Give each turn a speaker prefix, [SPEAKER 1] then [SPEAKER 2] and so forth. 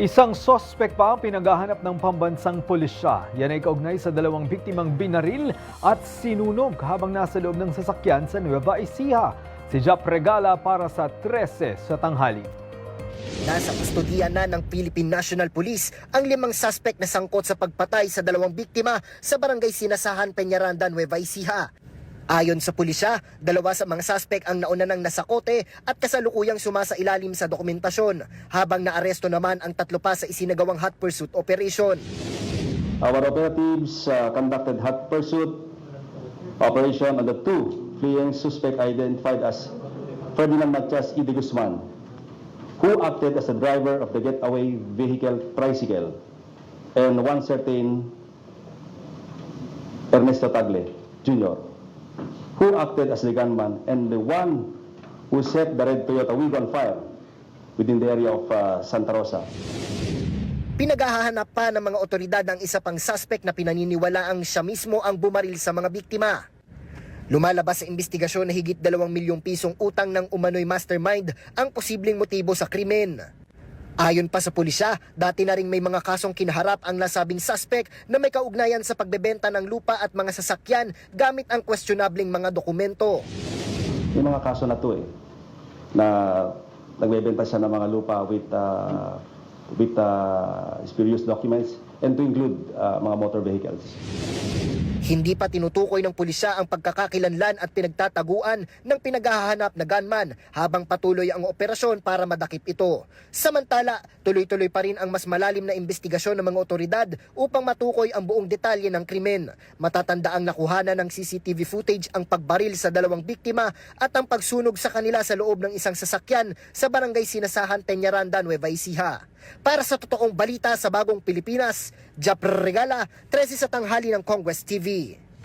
[SPEAKER 1] Isang sospek pa ang pinaghahanap ng pambansang pulisya. Yan ay kaugnay sa dalawang biktimang binaril at sinunog habang nasa loob ng sasakyan sa Nueva Ecija. Si Jap Regala para sa 13 sa tanghali.
[SPEAKER 2] Nasa kustodiya na ng Philippine National Police ang 5 suspect na sangkot sa pagpatay sa 2 biktima sa barangay Sinasahan, Peñaranda, Nueva Ecija. Ayon sa pulisya, 2 sa mga suspect ang nauna ng nasakote at kasalukuyang sumasailalim sa dokumentasyon, habang naaresto naman ang 3 pa sa isinagawang hot pursuit operation.
[SPEAKER 3] Our operatives conducted hot pursuit operation on the 2 fleeing suspect identified as Ferdinand Matias E. de Guzman, who acted as the driver of the getaway vehicle tricycle, and one certain Ernesto Tagle Jr., who acted as the gunman, and the one who set the red Toyota Wigo on fire within the area of Santa Rosa.
[SPEAKER 2] Pinaghahanap pa ng mga otoridad ang isa pang suspect na pinaniniwalaang siya mismo ang bumaril sa mga biktima. Lumalabas sa investigasyon na higit 2 milyong pisong utang ng umano'y mastermind ang posibleng motibo sa krimen. Ayon pa sa pulisya, dati na rin may mga kasong kinaharap ang nasabing suspect na may kaugnayan sa pagbebenta ng lupa at mga sasakyan gamit ang questionableng mga dokumento.
[SPEAKER 3] Yung mga kaso na to na nagbebenta siya ng mga lupa with spurious documents and to include mga motor vehicles.
[SPEAKER 2] Hindi pa tinutukoy ng pulisya ang pagkakakilanlan at pinagtataguan ng pinaghahanap na gunman habang patuloy ang operasyon para madakip ito. Samantala, tuloy-tuloy pa rin ang mas malalim na investigasyon ng mga otoridad upang matukoy ang buong detalye ng krimen. Matatanda ang nakuhanan ng CCTV footage ang pagbaril sa 2 biktima at ang pagsunog sa kanila sa loob ng isang sasakyan sa barangay Sinasahan, Peñaranda, Nueva Ecija. Para sa totoong balita sa Bagong Pilipinas, Jap Regala, 13 sa tanghali ng Congress TV.